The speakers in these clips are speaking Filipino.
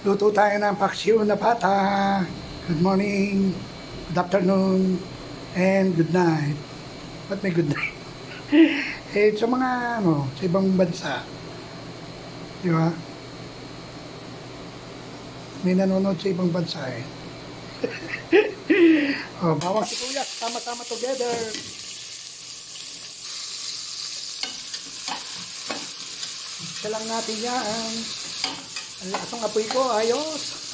Luto tayo ng paksiw na pata. Good morning, good afternoon, and good night. Ba't may good night? Sa mga sa ibang bansa. Di ba? May nanonood sa ibang bansa eh. Bawang sibuyas, sama-sama together. Isa lang natin yan. Ang lasong apoy ko, ayos.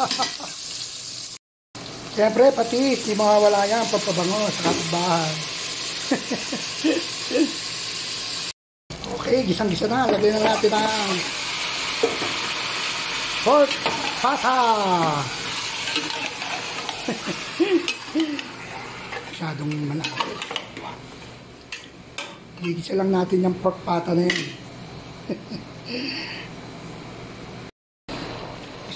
Siyempre, patis, di mawawala yan, pagpabango sa kapitbahay. Okay, gisang-gisa na. Lagay na natin ang pork pata. Masyadong malaki. Gigisa lang natin yung pork pata na yun.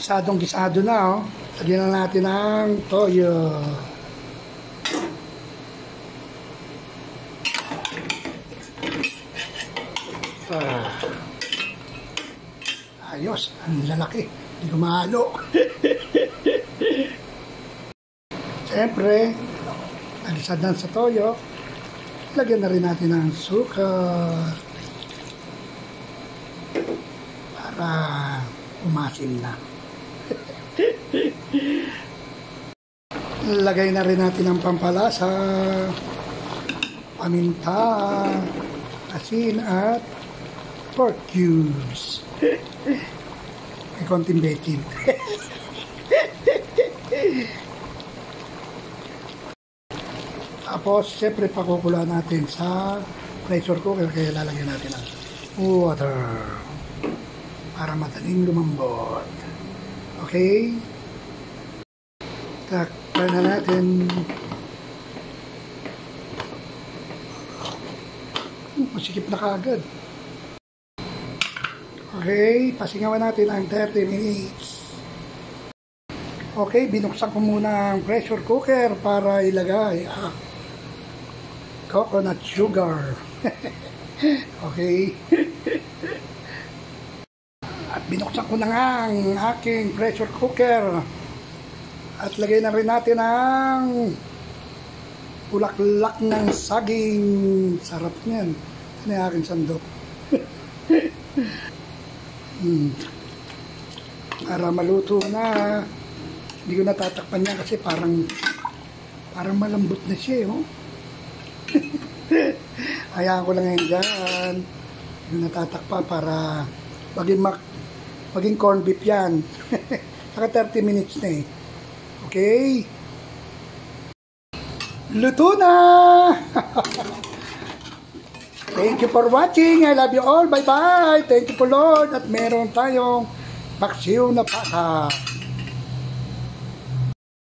Gisadong-gisado na, oh. Lagyan na natin ang toyo. Ayos, ang lalaki. Hindi ko mahalo. Siyempre, nalisad na sa toyo. Lagyan na rin natin ang suka. Para umasim na. Lagay na rin natin ang pampalasa, paminta, asin at pork cubes. May konting baking. Tapos, siyempre pakukulaan natin sa pressure cooker kaya lalagyan natin ang water para madaling lumambot. Okay? Takpan na natin. Masikip na kaagad. Okay, pasingawan natin ang 30 minutes. Okay, binuksan ko muna ang pressure cooker para ilagay coconut sugar. Okay. At binuksan ko na nga ang aking pressure cooker. At lagay na rin natin ang bulaklak ng saging. Sarap niyan. Ano yung aking sandok? Para maluto na. Hindi ko natatakpan niya kasi parang malambot na siya. Oh. Hayaan ko lang yan dyan. Hindi ko natatakpan para maging corn beef yan. Saka 30 minutes na eh. Okay? Luto na! Thank you for watching. I love you all. Bye-bye. Thank you po Lord. At meron tayong paksiw na pata.